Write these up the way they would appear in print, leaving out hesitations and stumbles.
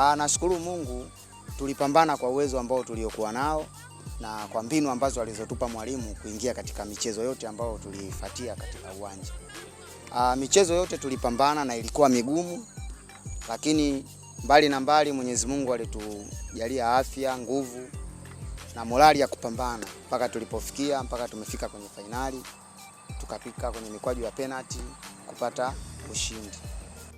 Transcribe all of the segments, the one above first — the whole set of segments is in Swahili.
Nashukuru Mungu tulipambana kwa uwezo ambao tuliokuwa nao na kwa mbinu ambazo alizotupa mwalimu kuingia katika michezo yote ambayo tulifuatia katika uwanja. Michezo yote tulipambana na ilikuwa migumu, lakini mbali na mbali Mwenyezi Mungu alitujalia afya, nguvu na morali ya kupambana mpaka tumefika kwenye fainali, tukafika kwenye mikwaju ya penalty kupata ushindi.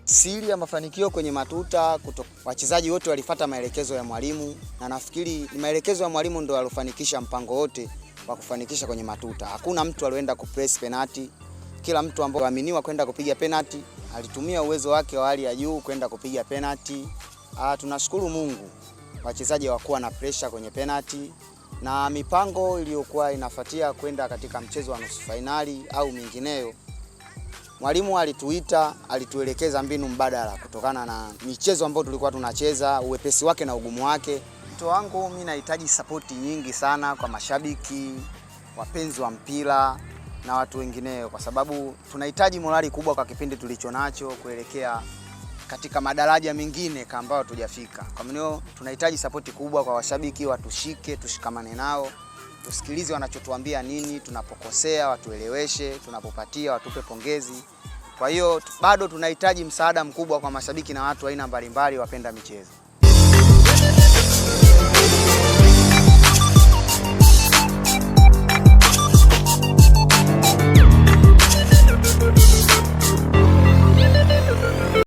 Siri ya mafanikio kwenye matuta, wachezaji wote walifuata maelekezo ya mwalimu, na nafikiri maelekezo ya mwalimu ndio yalofanikisha mpango wote wa kufanikisha kwenye matuta. Hakuna mtu alienda kupress penalty. Kila mtu ambaye aliaminiwa kwenda kupiga penalty alitumia uwezo wake wa hali ya juu kwenda kupiga penalty. Tunashukuru Mungu wachezaji hawakuwa na pressure kwenye penalty, na mipango iliyokuwa inafuatia kwenda katika mchezo wa nusu finali au mingineyo, mwalimu alituita, alituelekeza mbinu mbadala kutokana na michezo ambayo tulikuwa tunacheza, uwepesi wake na ugumu wake. Mtu wangu, mimi nahitaji support nyingi sana kwa mashabiki, wapenzi wa mpira na watu wengineo, kwa sababu tunahitaji morali kubwa kwa kipindi tulicho nacho kuelekea katika madaraja mengine kama ambayo tujafika. Kwa maana tunahitaji support kubwa kwa washabiki, watushike, tushikamane nao, tusikilize wanachotuambia nini, tunapokosea watueleweshe, tunapopatia watupe pongezi. Kwa hiyo bado tunahitaji msaada mkubwa kwa mashabiki na watu aina mbalimbali wapenda michezo.